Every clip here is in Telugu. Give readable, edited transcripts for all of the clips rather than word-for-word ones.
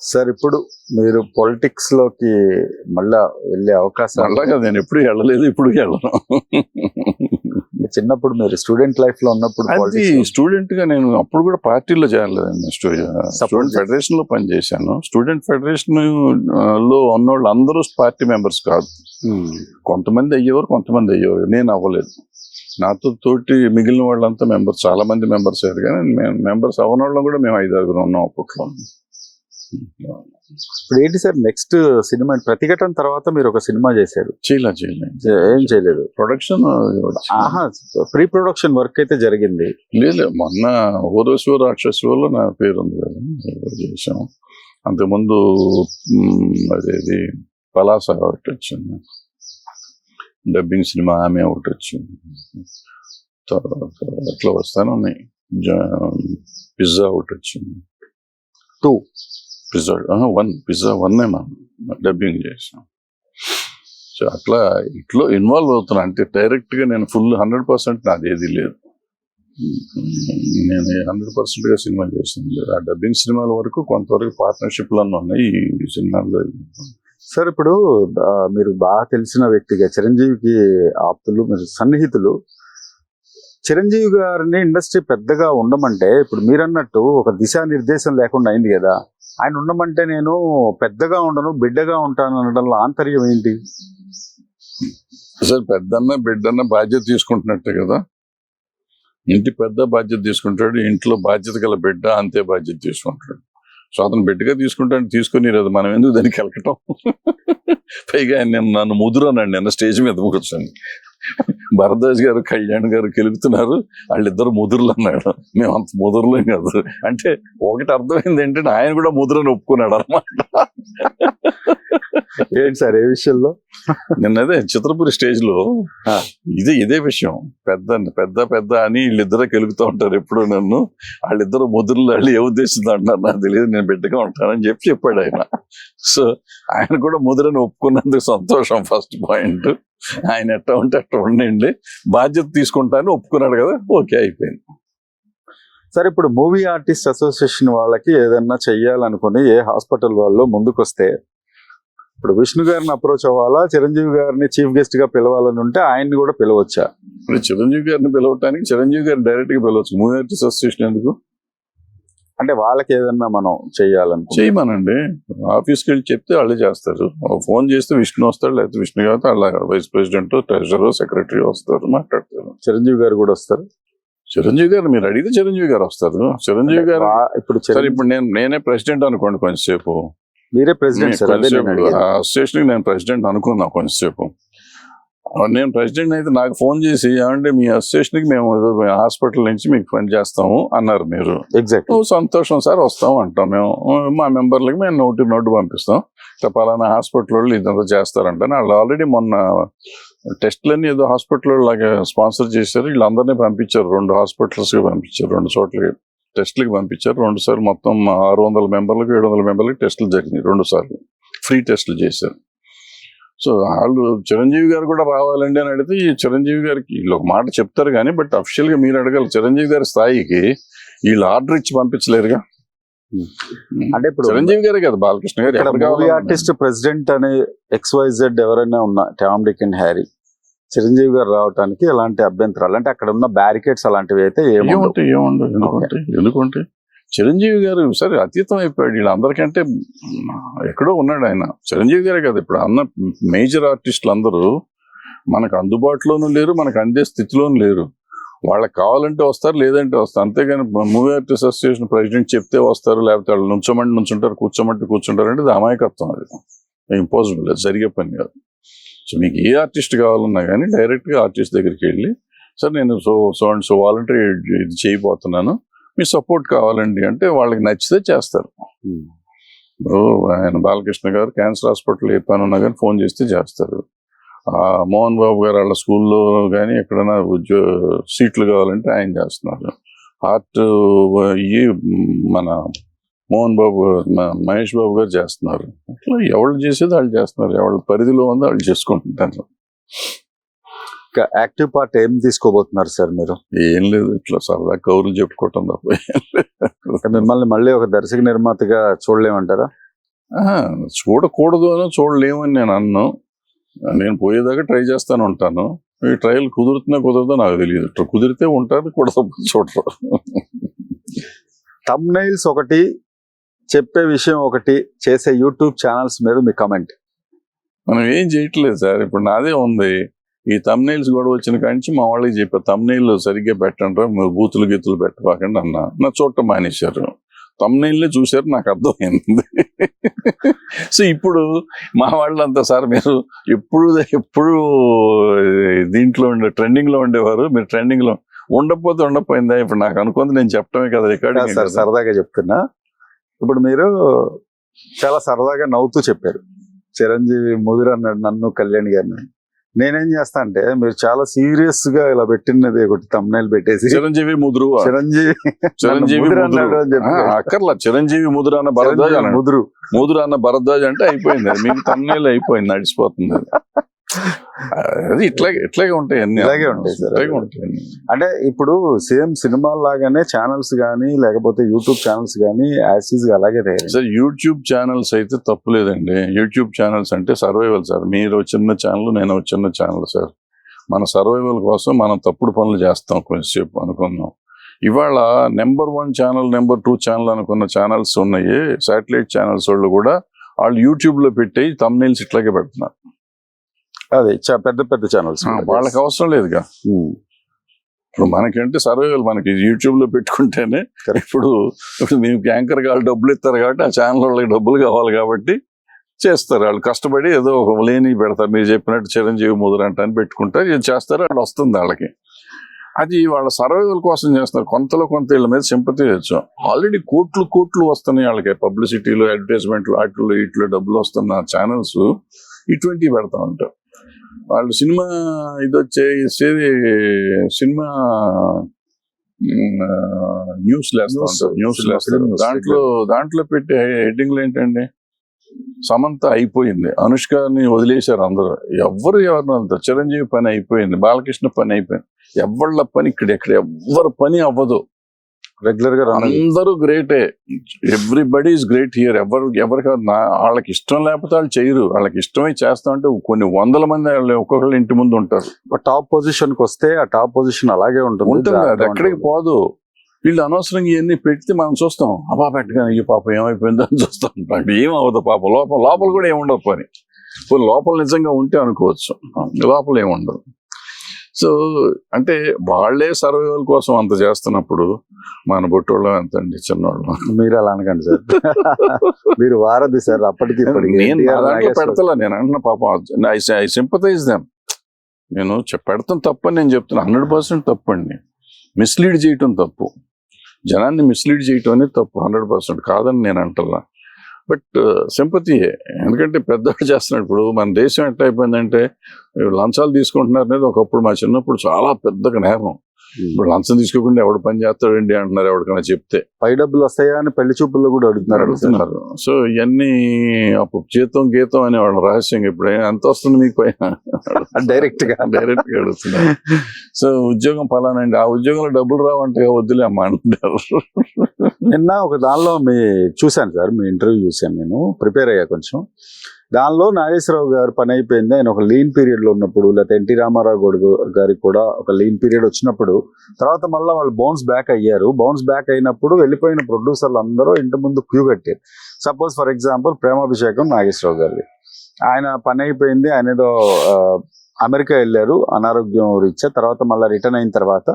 సార్ ఇప్పుడు మీరు పాలిటిక్స్ లోకి మళ్ళా వెళ్ళే అవకాశం అలాగా నేను ఎప్పుడు వెళ్ళలేదు, ఇప్పుడు వెళ్ళను. చిన్నప్పుడు మీరు స్టూడెంట్ లైఫ్ లో ఉన్నప్పుడు అది politics లో స్టూడెంట్ గా నేను అప్పుడు కూడా పార్టీలో చేరలేదండి. స్టూడెంట్ ఫెడరేషన్ లో పనిచేశాను. స్టూడెంట్ ఫెడరేషన్ లో ఉన్నవాళ్ళు అందరూ పార్టీ మెంబర్స్ కాదు. కొంతమంది అయ్యేవారు, కొంతమంది అయ్యేవారు. నేను అవ్వలేదు. నాతో తోటి మిగిలిన వాళ్ళంతా మెంబర్స్, చాలా మంది మెంబర్స్ అయ్యారు, కానీ మేము మెంబర్స్ అవ్వని వాళ్ళం కూడా మేము 5-6 ఉన్నాం అప్పట్లో. ఇప్పుడు ఏంటి సార్ నెక్స్ట్ సినిమా? ప్రతిఘటన తర్వాత మీరు ఒక సినిమా చేశారు, చేయలేదు. ఏం చేయలేదు? ప్రొడక్షన్ ఆహా, ప్రీ ప్రొడక్షన్ వర్క్ అయితే జరిగింది. లేదు, మొన్న ఓరస్వ రాక్షసులో నా పేరు ఉంది కదా, ఏదో చేసాం. అంతకుముందు అదేది పలాస ఒకటి వచ్చింది, డబ్బింగ్ సినిమా ఆమె ఒకటి వచ్చింది. తర్వాత అట్లా వస్తాను ఉన్నాయి. పిజ్జా ఒకటి వచ్చింది, 2 పిజ్జా 1 పిజ్జా 1 డబ్బింగ్ చేసాం. సో అట్లా ఇట్లో ఇన్వాల్వ్ అవుతున్నా. అంటే డైరెక్ట్ గా నేను ఫుల్ 100% నాది ఏది లేదు. నేను 100% గా సినిమా చేసింది లేదు. ఆ డబ్బింగ్ సినిమాల వరకు కొంతవరకు పార్ట్నర్షిప్ లు ఉన్నాయి ఈ సినిమాల్లో. సార్ ఇప్పుడు మీరు బాగా తెలిసిన వ్యక్తిగా, చిరంజీవికి ఆప్తులు, మీరు సన్నిహితులు. చిరంజీవి గారిని ఇండస్ట్రీ పెద్దగా ఉండమంటే, ఇప్పుడు మీరన్నట్టు ఒక దిశానిర్దేశం లేకుండా అయింది కదా. ఆయన ఉండమంటే నేను పెద్దగా ఉండను, బిడ్డగా ఉంటాను అనడంలో ఆంతర్యం ఏంటి? అసలు పెద్దన్న బిడ్డన్న బాధ్యత తీసుకుంటున్నట్టే కదా. ఇంటి పెద్ద బాధ్యత తీసుకుంటాడు, ఇంట్లో బాధ్యత గల బిడ్డ అంతే బాధ్యత తీసుకుంటాడు. సో అతను బిడ్డగా తీసుకుని లేదు, మనం ఎందుకు దానికి వెళ్ళకటం? పైగా ఆయన నన్ను ముదురన్నాడు నిన్న స్టేజ్ మీద కూర్చొని. భరద్వాజ్ గారు, కళ్యాణ్ గారు కెలుగుతున్నారు, వాళ్ళిద్దరు ముదురులు అన్నాడు. మేము అంత ముదురులేం కాదు అంటే ఒకటి అర్థమైంది ఏంటంటే ఆయన కూడా ముదురని ఒప్పుకున్నాడు అనమాట. ఏంటి సార్ ఏ విషయంలో? నిన్నదే చిత్రపురి స్టేజ్ లో ఇదే విషయం. పెద్ద అని వీళ్ళిద్దరే కెలుగుతూ ఉంటారు ఎప్పుడు నన్ను. వాళ్ళిద్దరు ముదురులు, వాళ్ళు ఏ ఉద్దేశంతో అంటున్నారు నాకు తెలియదు, నేను బిడ్డగా ఉంటానని చెప్పాడు ఆయన. సో ఆయన కూడా ముదురని ఒప్పుకున్నందుకు సంతోషం. ఫస్ట్ పాయింట్, ఆయన ఎట్లా ఉంటే అట్లా ఉండండి, బాధ్యత తీసుకుంటానని ఒప్పుకున్నాడు కదా, ఓకే అయిపోయింది. సార్ ఇప్పుడు మూవీ ఆర్టిస్ట్ అసోసియేషన్ వాళ్ళకి ఏదన్నా చెయ్యాలనుకుని ఏ హాస్పిటల్ వాళ్ళు ముందుకొస్తే, ఇప్పుడు విష్ణు గారిని అప్రోచ్ అవ్వాలా, చిరంజీవి గారిని చీఫ్ గెస్ట్ గా పిలవాలని ఉంటే ఆయన్ని కూడా పిలవచ్చా? ఇప్పుడు చిరంజీవి గారిని పిలవటానికి చిరంజీవి గారిని డైరెక్ట్ గా పిలవచ్చు. మూవీ ఆర్టిస్ట్ అసోసియేషన్ ఎందుకు? అంటే వాళ్ళకి ఏదన్నా మనం చెయ్యాలనుకో చేయమనండి. ఆఫీస్కి వెళ్ళి చెప్తే వాళ్ళే చేస్తారు. ఫోన్ చేస్తే విష్ణు వస్తాడు, లేకపోతే విష్ణు గారు అలా వైస్ ప్రెసిడెంట్, ట్రెజరర్, సెక్రటరీ వస్తారు, మాట్లాడతారు. చిరంజీవి గారు కూడా వస్తారు. చిరంజీవి గారు మీరు అడిగితే చిరంజీవి గారు వస్తారు. చిరంజీవి గారు ఇప్పుడు ఇప్పుడు నేనే ప్రెసిడెంట్ అనుకోండి కొంచెంసేపు. మీరే ప్రెసిడెంట్ సార్, అదే నేను అడిగాను. అసోసియేషన్ నేను ప్రెసిడెంట్ అనుకున్నా కొంచెంసేపు. నేను ప్రెసిడెంట్ అయితే నాకు ఫోన్ చేసి, ఏమంటే మీ అసోసియేషన్కి మేము హాస్పిటల్ నుంచి మీకు పని చేస్తాము అన్నారు మీరు. ఎగ్జాక్ట్. సంతోషం సార్, వస్తాం అంటాం మేము. మా మెంబర్లకి మేము నోటు పంపిస్తాం, ఇట్లా పలానా హాస్పిటల్ వాళ్ళు ఇదంతా చేస్తారంట. వాళ్ళు ఆల్రెడీ మొన్న టెస్ట్లన్నీ ఏదో హాస్పిటల్ లాగా స్పాన్సర్ చేశారు. వీళ్ళందరినీ పంపించారు, 2 హాస్పిటల్స్కి పంపించారు, 2 చోట్లకి టెస్ట్లకి పంపించారు. 2 సార్లు మొత్తం 600 మెంబర్లకు 700 మెంబర్లకి టెస్టులు జరిగినాయి. 2 సార్లు ఫ్రీ టెస్టులు చేశారు. సో వాళ్ళు చిరంజీవి గారు కూడా రావాలండి అని అడిగితే, ఈ చిరంజీవి గారికి వీళ్ళు ఒక మాట చెప్తారు కానీ, బట్ అఫిషియల్ గా మీరు అడగాలి. చిరంజీవి గారి స్థాయికి వీళ్ళు ఆర్డర్ ఇచ్చి పంపించలేరుగా. అంటే ఇప్పుడు చిరంజీవి గారే కదా, బాలకృష్ణ గారు మూవీ ఆర్టిస్ట్ ప్రెసిడెంట్ అనే XYZ ఎవరైనా ఉన్నా, Tom, Dick and Harry, Chiranjeevi గారు రావడానికి ఎలాంటి అభ్యంతరాలు? అంటే అక్కడ ఉన్న బ్యారికేడ్స్ అలాంటివి అయితే ఎందుకంటే చిరంజీవి గారు సరే అతీతం అయిపోయాడు. వీళ్ళందరికంటే ఎక్కడో ఉన్నాడు ఆయన. చిరంజీవి గారే కదా ఇప్పుడు అన్న మేజర్ ఆర్టిస్టులు అందరూ మనకు అందుబాటులోనూ లేరు, మనకు అందే స్థితిలోనూ లేరు. వాళ్ళకి కావాలంటే వస్తారు, లేదంటే వస్తారు. అంతేగాని మూవీ ఆర్టిస్ట్ అసోసియేషన్ ప్రెసిడెంట్ చెప్తే వస్తారు, లేకపోతే వాళ్ళు నుంచుంటారు, కూర్చోమంటే అది అమాయకత్వం. అది ఇంపాసిబుల్, అది జరిగే పని కాదు. సో మీకు ఏ ఆర్టిస్ట్ కావాలన్నా కానీ డైరెక్ట్గా ఆర్టిస్ట్ దగ్గరికి వెళ్ళి, సార్ నేను సో వాలంటరీ ఇది చేయబోతున్నాను, మీ సపోర్ట్ కావాలండి అంటే వాళ్ళకి నచ్చితే చేస్తారు. ఆయన బాలకృష్ణ గారు క్యాన్సర్ హాస్పిటల్ ఏ పని ఉన్నా కానీ ఫోన్ చేస్తే చేస్తారు. మోహన్ బాబు గారు వాళ్ళ స్కూల్లో కానీ ఎక్కడైనా సీట్లు కావాలంటే ఆయన చేస్తున్నారు. హార్ట్ మన మోహన్ బాబు, మహేష్ బాబు గారు చేస్తున్నారు. అట్లా ఎవరు చేసేది వాళ్ళు చేస్తున్నారు, ఎవరి పరిధిలో ఉందో వాళ్ళు చేసుకుంటున్నారు. యాక్టివ్ పార్ట్ ఏం తీసుకోబోతున్నారు సార్ మీరు? ఏం లేదు, ఇట్లా సరదా కౌరులు చెప్పుకోవటం తప్ప. మిమ్మల్ని మళ్ళీ ఒక దర్శక నిర్మాతగా చూడలేమంటారా? చూడకూడదు అని చూడలేము అని నేను అన్ను. నేను పోయేదాకా ట్రై చేస్తాను ఉంటాను. ఈ ట్రయల్ కుదురుతుందో నాకు తెలియదు. కుదిరితే ఉంటారు, కుదరకపోతే చూడరు. థంబ్నెయిల్స్ ఒకటి, చెప్పే విషయం ఒకటి, చేసే యూట్యూబ్ ఛానల్స్ మీద మీ కమెంట్. మనం ఏం చేయట్లేదు సార్. ఇప్పుడు నాదే ఉంది. ఈ థంబ్నెయిల్స్ గొడవ వచ్చిన కాంచి మా వాళ్ళకి చెప్పా, థంబ్నెయిల్ సరిగ్గా పెట్టండి, మీరు బూతులు గీతులు పెట్టబాకండి అన్నా. నా చూడటం మానేశారు. థంబ్నెయిల్నే చూశారు, నాకు అర్థమైంది. సో ఇప్పుడు మా వాళ్ళంతా, సార్ మీరు ఎప్పుడు దీంట్లో ట్రెండింగ్ లో ఉండేవారు, మీరు ట్రెండింగ్ లో ఉండకపోయిందా? ఇప్పుడు నాకు అనుకుంది, నేను చెప్పడమే కదా రికార్డింగ్. సార్ సరదాగా చెప్తున్నా. ఇప్పుడు మీరు చాలా సరదాగా నవ్వుతూ చెప్పారు, చిరంజీవి ముదిరి అన్నాడు నన్ను, కళ్యాణ్ గారిని. నేనేం చేస్తా అంటే, మీరు చాలా సీరియస్ గా ఇలా పెట్టినది ఒకటి థంబ్నెయిల్ పెట్టేసి చిరంజీవి ముదురు, చిరంజీవి ముదురు అక్కర్లా, చిరంజీవి ముదురు అన్న భరద్వాజ్ ముదురు అన్న భరద్వాజ్ అంటే అయిపోయింది. మీకు థంబ్నెయిల్ అయిపోయింది, నడిచిపోతుంది. అది ఇట్లాగే ఉంటాయి అన్ని, ఇలాగే ఉంటాయి సార్. ఇట్లాగే ఉంటాయి. అంటే ఇప్పుడు సేమ్ సినిమా లాగానే ఛానల్స్ కానీ లేకపోతే యూట్యూబ్ ఛానల్స్ కానీ యాసిస్ అలాగే సార్. యూట్యూబ్ ఛానల్స్ అయితే తప్పు లేదండి. యూట్యూబ్ ఛానల్స్ అంటే సర్వైవల్ సార్. మీరు చిన్న ఛానల్, నేను చిన్న ఛానల్ సార్. మన సర్వైవల్ కోసం మనం తప్పుడు పనులు చేస్తాం కొంచెంసేపు అనుకున్నాం. ఇవాళ నెంబర్ 1 ఛానల్, నెంబర్ 2 ఛానల్ అనుకున్న ఛానల్స్ ఉన్నాయి. శాటిలైట్ ఛానల్స్ వాళ్ళు కూడా వాళ్ళు యూట్యూబ్ లో పెట్టి థంబ్నెయిల్స్ ఇట్లాగే పెడుతున్నారు. అదే పెద్ద పెద్ద ఛానల్స్, వాళ్ళకి అవసరం లేదుగా. ఇప్పుడు మనకంటే సర్వైవల్, మనకి యూట్యూబ్ లో పెట్టుకుంటేనే. ఇప్పుడు మీకు యాంకర్ వాళ్ళు డబ్బులు ఇస్తారు కాబట్టి ఆ ఛానల్ వాళ్ళకి డబ్బులు కావాలి కాబట్టి చేస్తారు. వాళ్ళు కష్టపడి ఏదో ఒక లేని పెడతారు. మీరు చెప్పినట్టు చిరంజీవి ముదురు అని పెట్టుకుంటారు, ఇది చేస్తారు, వాళ్ళు వస్తుంది వాళ్ళకి. అది వాళ్ళ సర్వైవల్ కోసం చేస్తున్నారు. కొంతలో కొంత వీళ్ళ మీద సింపతి తెచ్చాం. ఆల్రెడీ కోట్లు వస్తున్నాయి వాళ్ళకి, పబ్లిసిటీలు, అడ్వర్టైజ్మెంట్లు, వాటిలో ఇట్లో డబ్బులు వస్తున్న ఛానల్స్ ఇటువంటివి పెడతా ఉంటారు. వాళ్ళు సినిమా సినిమా న్యూస్ లేస్తారు. దాంట్లో పెట్టే హెడ్డింగ్లు ఏంటండి, సమంత అయిపోయింది, అనుష్కని వదిలేశారు అందరూ, ఎవరిని అంత, చిరంజీవి పని అయిపోయింది, బాలకృష్ణ పని అయిపోయింది. ఎవళ్ళ పని ఇక్కడ ఎవ్వరి పని అవ్వదు. రెగ్యులర్ గా అందరూ గ్రేటే, ఎవ్రీబడి ఈజ్ గ్రేట్ హియర్. ఎవరికి వాళ్ళకి ఇష్టం లేకపోతే వాళ్ళు చేయరు. వాళ్ళకి ఇష్టమై చేస్తా ఉంటే కొన్ని 100 మంది ఒక్కొక్కరు ఇంటి ముందు ఉంటారు. టాప్ పొజిషన్ కి వస్తే ఆ టాప్ పొజిషన్ అలాగే ఉంటుంది, అది ఎక్కడికి పోదు. వీళ్ళు అనవసరంగా ఇవన్నీ పెడితే మనం చూస్తాం, అబ్బా పెట్టగానే ఈ పాప ఏమైపోయిందో అని చూస్తాం. ఏం అవ్వదు పాప, లోపల కూడా ఏముండదు పని. లోపల నిజంగా ఉంటే అనుకోవచ్చు, లోపల ఏముండదు. సో అంటే వాళ్ళే సర్వైవల్ కోసం అంత చేస్తున్నప్పుడు మన బొట్టోళ్ళం ఎంత అండి, చిన్నోళ్ళం. మీరు అలా అనకండి సార్, మీరు వారది సార్. అప్పటికి నేను పెడతలా, నేను అంటున్నా పాపం, ఐ సింపథైజ్ దెమ్. నేను పెడతాం తప్పని నేను చెప్తున్నా, 100% తప్పు అండి. మిస్లీడ్ చేయటం తప్పు, జనాన్ని మిస్లీడ్ చేయటం అనేది తప్పు, 100% కాదని నేను అంటలా. బట్ సింపతియే, ఎందుకంటే పెద్దవాడు చేస్తున్నాడు. ఇప్పుడు మన దేశం ఎట్లా అయిపోయిందంటే లంచాలు తీసుకుంటున్నారు అనేది ఒకప్పుడు మా చిన్నప్పుడు చాలా పెద్దగా నేరం. ఇప్పుడు లంచం తీసుకోకుండా ఎవడు పని చేస్తాడండి అంటున్నారు ఎవరికైనా చెప్తే. పై డబ్బులు వస్తాయా అని పెళ్లి చూపుల్లో కూడా అడుగుతున్నారు. సో ఇవన్నీ అప్పుడు గీతం అనేవాళ్ళు రహస్యంగా. ఇప్పుడు ఎంత వస్తుంది మీకు పైన, డైరెక్ట్ గా అడుగుతున్నారు. సో ఉద్యోగం ఫలానండి, ఆ ఉద్యోగంలో డబ్బులు రావంటే వద్దులే అమ్మా అంటారు. నిన్న ఒక దానిలో చూశాను సార్, మీ ఇంటర్వ్యూ చూశాను, నేను ప్రిపేర్ అయ్యా కొంచెం. దానిలో నాగేశ్వరరావు గారు పని అయిపోయింది, ఆయన ఒక లీన్ పీరియడ్ లో ఉన్నప్పుడు, లేకపోతే ఎన్టీ రామారావు గారికి కూడా ఒక లీన్ పీరియడ్ వచ్చినప్పుడు, తర్వాత మళ్ళీ వాళ్ళు బౌన్స్ బ్యాక్ అయ్యారు. బౌన్స్ బ్యాక్ అయినప్పుడు వెళ్ళిపోయిన ప్రొడ్యూసర్లు అందరూ ఇంటి ముందు క్యూ కట్టారు. Suppose for example Premabhishekam Nageswararao గారి, ఆయన పని అయిపోయింది, ఆయన ఏదో అమెరికా వెళ్ళారు అనారోగ్యం రీత్యా. తర్వాత మళ్ళీ రిటర్న్ అయిన తర్వాత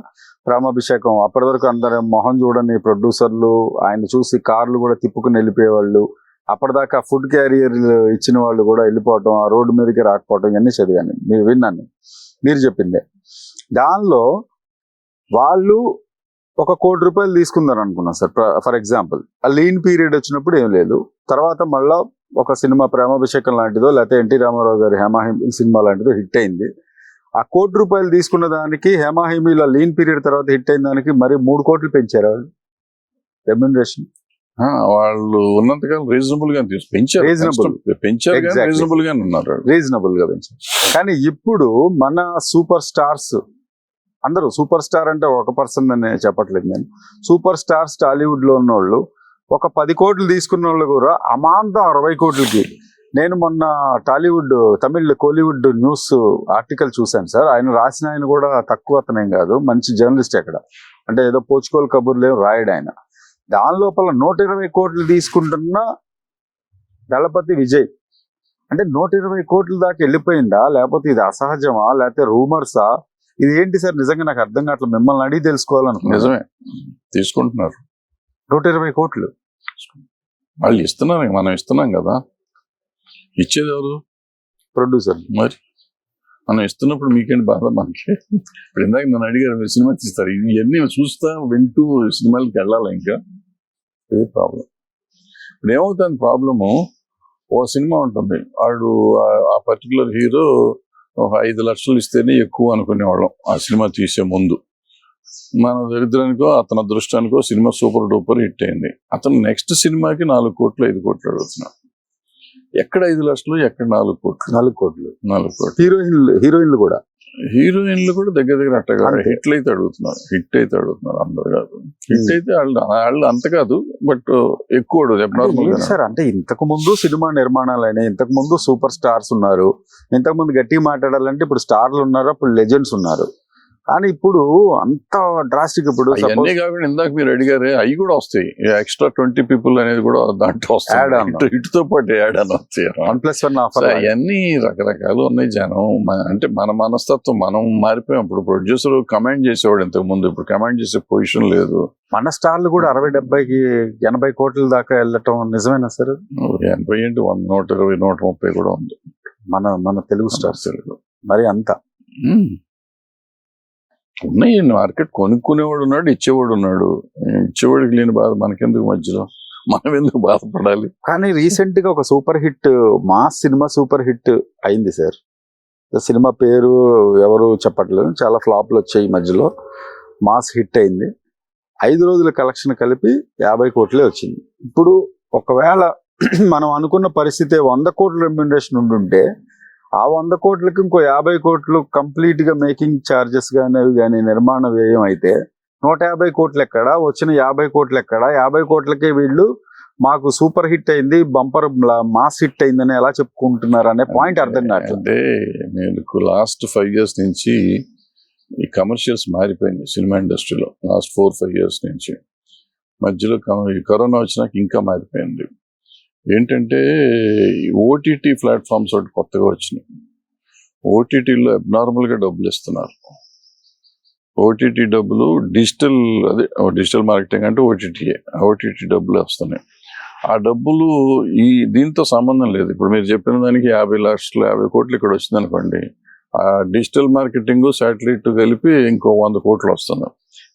ప్రేమాభిషేకం, అప్పటి వరకు అందరూ మొహం చూడని ప్రొడ్యూసర్లు ఆయన చూసి కార్లు కూడా తిప్పుకుని వెళ్ళిపోయేవాళ్ళు. అప్పటిదాకా ఫుడ్ క్యారియర్ ఇచ్చిన వాళ్ళు కూడా వెళ్ళిపోవటం, ఆ రోడ్డు మీదకి రాకపోవటం, ఇవన్నీ చదివాను, మీరు విన్నాను, మీరు చెప్పిందే. దానిలో వాళ్ళు ₹1 కోటి తీసుకుందారు అనుకున్నాను సార్. ఫర్ ఎగ్జాంపుల్ ఆ లీన్ పీరియడ్ వచ్చినప్పుడు ఏం లేదు, తర్వాత మళ్ళా ఒక సినిమా ప్రేమాభిషేకం లాంటిదో లేకపోతే ఎన్టీ రామారావు గారి హేమాహిమీ సినిమా లాంటిదో హిట్ అయింది. ఆ ₹1 కోటి తీసుకున్న దానికి హేమాహిమీలో లీన్ పీరియడ్ తర్వాత హిట్ అయిన దానికి మరి 3 కోట్లు పెంచారు వాళ్ళు రెమ్యూనరేషన్. వాళ్ళు ఉన్నంతకాలం రీజనబుల్ గా పెంచారు, రీజనబుల్ గా ఉన్నారు, రీజనబుల్ గా పెంచారు. కానీ ఇప్పుడు మన సూపర్ స్టార్స్ అందరూ, సూపర్ స్టార్ అంటే ఒక పర్సన్ అని చెప్పట్లేదు నేను, సూపర్ స్టార్స్ టాలీవుడ్ లో ఉన్నోళ్ళు ఒక 10 కోట్లు తీసుకున్న వాళ్ళు కూడా అమాంతం 60 కోట్లకి. నేను మొన్న టాలీవుడ్ కోలీవుడ్ న్యూస్ ఆర్టికల్ చూశాను సార్. ఆయన కూడా తక్కువ అతనేం కాదు, మంచి జర్నలిస్ట్. అక్కడ అంటే ఏదో పోచుకోలు కబుర్లు ఏం రాయడు ఆయన. దాని లోపల 120 కోట్లు తీసుకుంటున్న దళపతి విజయ్ అంటే 120 కోట్ల దాకా వెళ్ళిపోయిందా, లేకపోతే ఇది అసహజమా, లేకపోతే రూమర్సా, ఇది ఏంటి సార్? నిజంగా నాకు అర్థం కావట్లేదు. మిమ్మల్ని అడిగి తెలుసుకోవాలనుకున్నాను. నిజమే, తీసుకుంటున్నారు 120 కోట్లు. వాళ్ళు ఇస్తున్నారు, మనం ఇస్తున్నాం కదా. ఇచ్చేది ఎవరు? ప్రొడ్యూసర్. మరి మనం ఇస్తున్నప్పుడు మీకేంటి బాధ? మనకి ఇప్పుడు ఇందాక నన్ను అడిగారు, మీరు సినిమా తీస్తారు, ఇవన్నీ చూస్తా వింటూ సినిమాలకి వెళ్ళాలి. ఇంకా ఏ ప్రాబ్లం? ఇప్పుడు ఏమవుతుంది ప్రాబ్లము, ఓ సినిమా ఉంటుంది, వాడు ఆ పర్టికులర్ హీరో 5 లక్షలు ఇస్తేనే ఎక్కువ అనుకునేవాళ్ళం ఆ సినిమా తీసే ముందు. మన దరిద్రానికో అతని అదృష్టానికో సినిమా సూపర్ డూపర్ హిట్ అయింది. అతను నెక్స్ట్ సినిమాకి 4 కోట్లు 5 కోట్లు అడుగుతున్నాడు. ఎక్కడ 5 లక్షలు, ఎక్కడ 4 కోట్లు? 4 కోట్లు. హీరోయిన్లు కూడా దగ్గర అట్టగా హిట్ అయితే అడుగుతున్నారు. అందరు కాదు, హిట్ అయితే వాళ్ళు అంత కాదు, బట్ ఎక్కువ సార్. అంటే ఇంతకు ముందు సినిమా నిర్మాణాలు అయినాయి, ఇంతకు ముందు సూపర్ స్టార్స్ ఉన్నారు. ఇంతకు ముందు గట్టిగా మాట్లాడాలంటే ఇప్పుడు స్టార్లు ఉన్నారు, అప్పుడు లెజెండ్స్ ఉన్నారు. కానీ ఇప్పుడు అంత డ్రాస్టిక్. ఇప్పుడు అన్నీ కాకుండా ఇందాక మీరు అడిగారే, అవి కూడా వస్తాయి. ఎక్స్ట్రా 20 పీపుల్ అనేది కూడా దాంట్లో వస్తాయి, ఇటుతో పాటు యాడ్ అని వస్తాయి. 1+1 ఆఫర్. అవన్నీ రకరకాలు ఉన్నాయి. జనం అంటే మన మనస్తత్వం మనం మారిపోయాం. ఇప్పుడు ప్రొడ్యూసర్ కమాండ్ చేసేవాడు ఇంతకు ముందు, ఇప్పుడు కమాండ్ చేసే పొజిషన్ లేదు. మన స్టార్లు కూడా 60, 70, 80 కోట్ల దాకా వెళ్ళటం నిజమేనా సార్? 80 ఏంటి, 100, 120, 130 కూడా ఉంది మన తెలుగు స్టార్స్. మరి అంత ఉన్నాయి. మార్కెట్ కొనుక్కునేవాడు ఉన్నాడు, ఇచ్చేవాడు ఉన్నాడు. ఇచ్చేవాడికి లేని బాధ మనకెందుకు మధ్యలో? మనం ఎందుకు బాధపడాలి? కానీ రీసెంట్ గా ఒక super hit mass cinema super hit అయింది సార్. సినిమా పేరు ఎవరు చెప్పట్లేదు, చాలా ఫ్లాప్లు వచ్చాయి ఈ మధ్యలో. మాస్ హిట్ అయింది. 5 రోజుల కలెక్షన్ కలిపి 50 కోట్లే వచ్చింది. ఇప్పుడు ఒకవేళ మనం అనుకున్న పరిస్థితి 100 కోట్ల రెమ్యూనరేషన్ ఉండుంటే ఆ 100 కోట్లకి ఇంకో 50 కోట్లు కంప్లీట్ గా మేకింగ్ ఛార్జెస్ కానీ నిర్మాణ వ్యయం అయితే 150 కోట్లు ఎక్కడ, వచ్చిన 50 కోట్లు ఎక్కడ? 50 కోట్లకే వీళ్ళు మాకు సూపర్ హిట్ అయింది, బంపర్ మాస్ హిట్ అయిందని ఎలా చెప్పుకుంటున్నారు అనే పాయింట్ అర్థం కావట్లేదు. అంటే నేను లాస్ట్ 5 years నుంచి ఈ కమర్షియల్స్ మారిపోయింది సినిమా ఇండస్ట్రీలో. లాస్ట్ 4-5 years నుంచి మధ్యలో కరోనా వచ్చినాక ఇంకా మారిపోయింది. ఏంటంటే ఓటీటీ ప్లాట్ఫామ్స్ ఒకటి కొత్తగా వచ్చినాయి. ఓటీటీలో అబ్నార్మల్గా డబ్బులు ఇస్తున్నారు. ఓటీటీ డబ్బులు డిజిటల్ మార్కెటింగ్ అంటే ఓటీటీ డబ్బులు వస్తున్నాయి. ఆ డబ్బులు దీంతో సంబంధం లేదు. ఇప్పుడు మీరు చెప్పిన దానికి 50 లక్షలు 50 కోట్లు ఇక్కడ వచ్చింది అనుకోండి, ఆ డిజిటల్ మార్కెటింగ్ శాటిలైట్ కలిపి ఇంకో 100 కోట్లు వస్తుంది.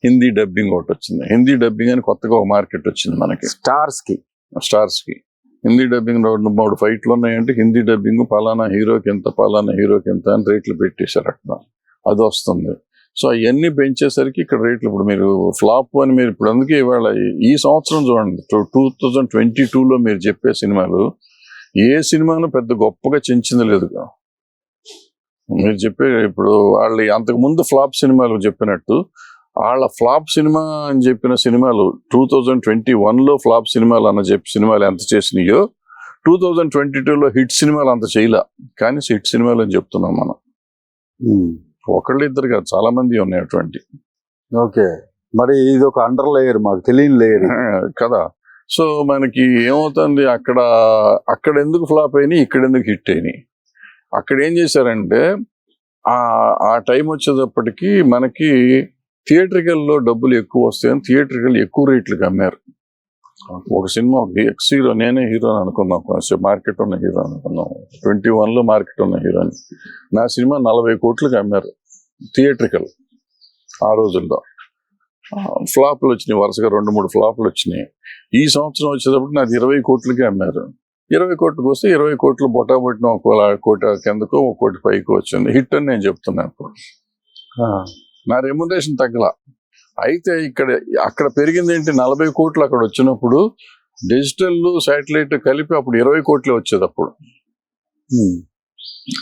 హిందీ డబ్బింగ్ ఒకటి వచ్చింది. హిందీ డబ్బింగ్ అని కొత్తగా ఒక మార్కెట్ వచ్చింది మనకి. స్టార్స్ కి హిందీ డబ్బింగ్ 2-3 ఫైట్లు ఉన్నాయంటే హిందీ డబ్బింగ్ పలానా హీరోకి ఎంత అని రేట్లు పెట్టేశారు అక్కడ. అది వస్తుంది. సో అవన్నీ పెంచేసరికి ఇక్కడ రేట్లు ఇప్పుడు మీరు ఫ్లాప్ అని మీరు ఇప్పుడు అందుకే ఇవాళ ఈ సంవత్సరం చూడండి, 2022లో మీరు చెప్పే సినిమాలు ఏ సినిమాను పెద్ద గొప్పగా చెంచింది లేదుగా. మీరు చెప్పే ఇప్పుడు వాళ్ళు అంతకు ముందు ఫ్లాప్ సినిమాలు చెప్పినట్టు వాళ్ళ ఫ్లాప్ సినిమా అని చెప్పిన సినిమాలు 2021లో ఫ్లాప్ సినిమాలు సినిమాలు ఎంత చేసినాయో 2022లో హిట్ సినిమాలు అంత చేయలే. కానీ హిట్ సినిమాలు అని చెప్తున్నాం మనం. ఒకళ్ళిద్దరు కాదు, చాలా మంది ఉన్నాయి అటువంటి. ఓకే, మరి ఇది ఒక అండర్ లేయర్, మాకు తెలియని లేయర్ కదా. సో మనకి ఏమవుతుంది, అక్కడ ఎందుకు ఫ్లాప్ అయినాయి, ఇక్కడ ఎందుకు హిట్ అయినాయి? అక్కడ ఏం చేశారంటే ఆ టైం వచ్చేటప్పటికి మనకి థియేట్రికల్లో డబ్బులు ఎక్కువ వస్తాయని థియేట్రికల్ ఎక్కువ రేట్లకు అమ్మారు. ఒక సినిమా ఎక్స్ హీరో, నేనే హీరో అనుకుందాం, మార్కెట్ ఉన్న హీరో అనుకుందాం, 21లో మార్కెట్ ఉన్న హీరోని, నా సినిమా 40 కోట్లకి అమ్మారు థియేట్రికల్. ఆ రోజుల్లో ఫ్లాప్లు వచ్చినాయి, వరుసగా 2-3 ఫ్లాప్లు వచ్చినాయి. ఈ సంవత్సరం వచ్చేటప్పుడు నాది 20 కోట్లకి అమ్మారు. 20 కోట్లకు వస్తే 20 కోట్లు బొట్టాబొట్టిన 1 కోటి కిందకో 1 కోటి పైకి వచ్చింది. హిట్ అని నేను చెప్తున్నాను. ఇప్పుడు నా రెమ్యునరేషన్ తగ్గల. అయితే అక్కడ పెరిగింది ఏంటి, 40 కోట్లు అక్కడ వచ్చినప్పుడు డిజిటల్ శాటిలైట్ కలిపి అప్పుడు 20 కోట్లే వచ్చేది.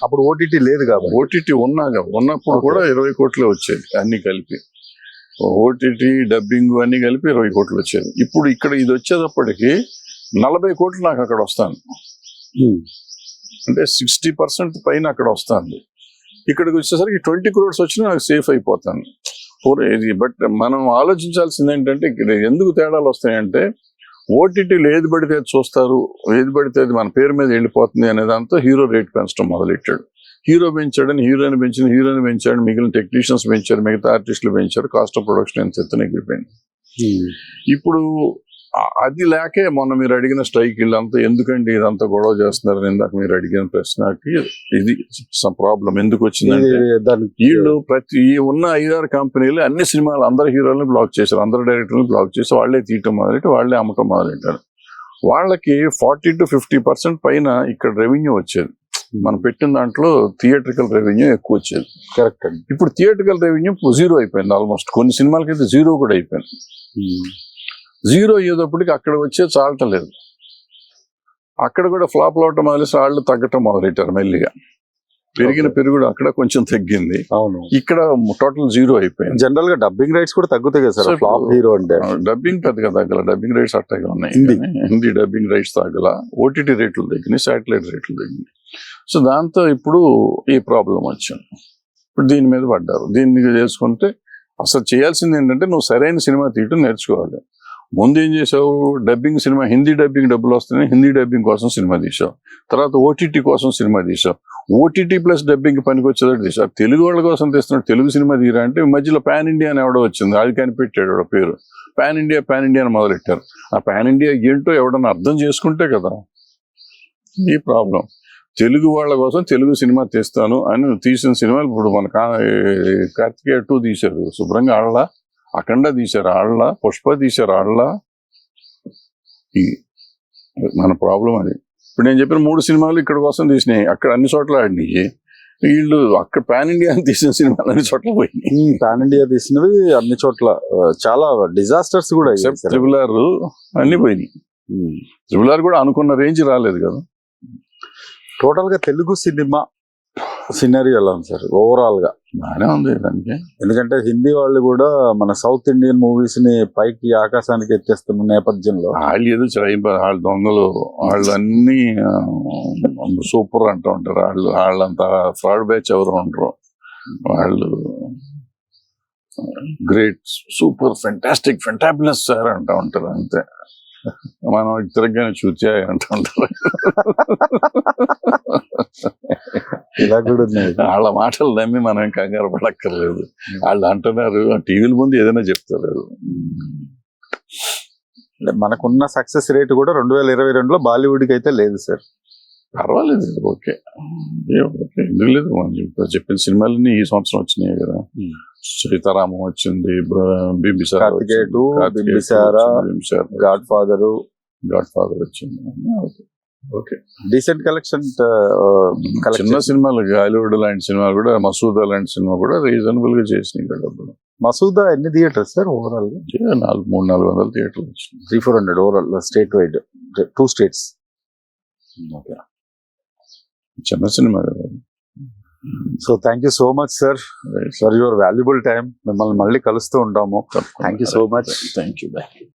అప్పుడు ఓటీటీ లేదు కాబట్టి, ఓటీటీ ఉన్నప్పుడు కూడా 20 కోట్లే వచ్చేది అన్ని కలిపి. ఓటీటీ డబ్బింగ్ అన్ని కలిపి 20 కోట్లు వచ్చేది. ఇప్పుడు ఇక్కడ ఇది వచ్చేటప్పటికి 40 కోట్లు నాకు అక్కడ వస్తాను. అంటే 60% పైన అక్కడ వస్తుంది. ఇక్కడికి వచ్చేసరికి 20 crores వచ్చినా నాకు సేఫ్ అయిపోతాను. బట్ మనం ఆలోచించాల్సింది ఏంటంటే ఇక్కడ ఎందుకు తేడాలు వస్తాయంటే ఓటీటీలు ఏది పడితే అది చూస్తారు, ఏది పడితే అది మన పేరు మీద వెళ్ళిపోతుంది అనే దాంతో హీరో రేట్ పెంచడం మొదలెట్టాడు. హీరో పెంచాడని హీరోయిన్ పెంచాడు, మిగిలిన టెక్నీషియన్స్ పెంచారు, మిగతా ఆర్టిస్టులు పెంచారు, కాస్ట్ ఆఫ్ ప్రొడక్షన్ ఎంత ఎత్తున ఎగిరిపోయింది. ఇప్పుడు అది లేకే మొన్న మీరు అడిగిన స్ట్రైక్ వీళ్ళంతా ఎందుకండి ఇదంతా గొడవ చేస్తున్నారని ఇందాక మీరు అడిగిన ప్రశ్నకి ఇది ప్రాబ్లం ఎందుకు వచ్చిందంటే వీళ్ళు ఉన్న 5-6 కంపెనీలు అన్ని సినిమాలు అందరు హీరోలను బ్లాక్ చేశారు, అందరు డైరెక్టర్లను బ్లాక్ చేసి వాళ్ళే తీయటం మొదలెట్టి వాళ్ళే అమ్మకం మొదలెట్టారు. వాళ్ళకి 40 to 50% పైన ఇక్కడ రెవెన్యూ వచ్చేది. మనం పెట్టిన దాంట్లో థియేట్రికల్ రెవెన్యూ ఎక్కువ వచ్చేది. కరెక్ట్ అండి. ఇప్పుడు థియేట్రికల్ రెవెన్యూ 0 అయిపోయింది. ఆల్మోస్ట్ కొన్ని సినిమాలకైతే 0 కూడా అయిపోయింది. 0 అయ్యేటప్పటికి అక్కడ వచ్చే చాలటలేదు. అక్కడ కూడా ఫ్లాప్ అవటం మొదలేసి వాళ్ళు తగ్గటం మొదలెట్టారు. మెల్లిగా పెరిగిన పెరుగుడు అక్కడ కొంచెం తగ్గింది. అవును, ఇక్కడ టోటల్ 0 అయిపోయింది. జనరల్ గా డబ్బింగ్ రైట్స్ కూడా తగ్గుతాయి కదా సార్. ఫ్లాప్ హీరో అంటే డబ్బింగ్ పెద్దగా తగ్గల, డబ్బింగ్ రైట్స్ అట్టగా ఉన్నాయి. హిందీ డబ్బింగ్ రైట్స్ తగ్గల, ఓటీటీ రేట్లు తగ్గినాయి, శాటిలైట్ రేట్లు తగ్గినాయి. సో దాంతో ఇప్పుడు ఈ ప్రాబ్లం వచ్చింది. ఇప్పుడు దీని మీద పడ్డారు. దీన్ని చేసుకుంటే అసలు చేయాల్సింది ఏంటంటే నువ్వు సరైన సినిమా తీయటం నేర్చుకోవాలి. ముందు ఏం చేసావు, డబ్బింగ్ సినిమా, హిందీ డబ్బింగ్ డబ్బులు వస్తున్నాయి, హిందీ డబ్బింగ్ కోసం సినిమా తీసావు. తర్వాత ఓటీటీ కోసం సినిమా తీసావు. ఓటీటీ ప్లస్ డబ్బింగ్ పనికి వచ్చేటట్టు తీసావు. తెలుగు వాళ్ళ కోసం తీస్తున్నాడు, తెలుగు సినిమా తీరా అంటే మధ్యలో పాన్ ఇండియా అని ఎవడో వచ్చింది, అది కనిపెట్టాడు పేరు. పాన్ ఇండియా అని మొదలెట్టారు. ఆ పాన్ ఇండియా ఏంటో ఎవడన్నా అర్థం చేసుకుంటే కదా ఈ ప్రాబ్లం. తెలుగు వాళ్ళ కోసం తెలుగు సినిమా తీస్తాను అని తీసిన సినిమాలు ఇప్పుడు మన కార్తికేయ 2 తీశారు, శుభ్రంగా ఆడలా. అఖండ తీశారు ఆడలా, పుష్ప తీశారు ఆడలా. మన ప్రాబ్లం అది. ఇప్పుడు నేను చెప్పిన 3 సినిమాలు ఇక్కడ కోసం తీసినాయి, అక్కడ అన్ని చోట్ల ఆడినాయి. వీళ్ళు అక్కడ పాన్ ఇండియా తీసిన సినిమాలు అన్ని చోట్ల పోయినాయి. పాన్ ఇండియా తీసినవి అన్ని చోట్ల చాలా డిజాస్టర్స్ కూడా ట్రిపుల్ ఆర్ అన్ని పోయినాయి. ట్రిపుల్ ఆర్ కూడా అనుకున్న రేంజ్ రాలేదు కదా. టోటల్ గా తెలుగు సినిమా సినరీ ఎలా ఉంది సార్ ఓవరాల్ గా? బాగానే ఉంది దానికి. ఎందుకంటే హిందీ వాళ్ళు కూడా మన సౌత్ ఇండియన్ మూవీస్ ని పైకి ఆకాశానికి ఎత్తేస్తున్న నేపథ్యంలో వాళ్ళు ఏదో వాళ్ళ దొంగలు, వాళ్ళు అన్ని సూపర్ అంటూ ఉంటారు. వాళ్ళంతా ఫ్రాడ్ బ్యాచ్ ఎవరు ఉండరు. వాళ్ళు great, super, fantastic, fantabulous sir అంటూ ఉంటారు. అంతే. మనం తిరగగానే చూచాయి అంటూ ఉంటారు. ఇలా కూడా ఉన్నాయి. వాళ్ళ మాటలు నమ్మి మనం కంగారు పడక్కర్లేదు. వాళ్ళు అంటున్నారు, టీవీల ముందు ఏదైనా చెప్తారు. మనకున్న సక్సెస్ రేట్ కూడా 2022లో బాలీవుడ్ కి అయితే లేదు సార్. పర్వాలేదు, ఓకే. ఎందుకు లేదు, మనం ఇప్పుడు చెప్పిన సినిమాలన్నీ ఈ సంవత్సరం వచ్చినాయి కదా. సీతారామం వచ్చింది, బింబిసార, కార్తికేయ 2, బింబిసార, గాడ్ ఫాదర్ వచ్చింది. Okay, decent collection. చిన్న సినిమాలు, హాలీవుడ్ లాంటి సినిమాలు కూడా, మసూదా లాంటి సినిమా కూడా రీజనబుల్ గా చేసినాయి కదా డబ్బులు. మసూదా ఎన్ని థియేటర్స్ సార్ ఓవరాల్? 300-400 థియేటర్లు వచ్చినాయి. 300-400 ఓవరాల్ స్టేట్ వైడ్, 2 states. చిన్న సినిమా కదా. So thank you so much sir for your valuable time. మిమ్మల్ని మళ్ళీ కలుస్తూ ఉంటాము. Thank you so much. Thank you.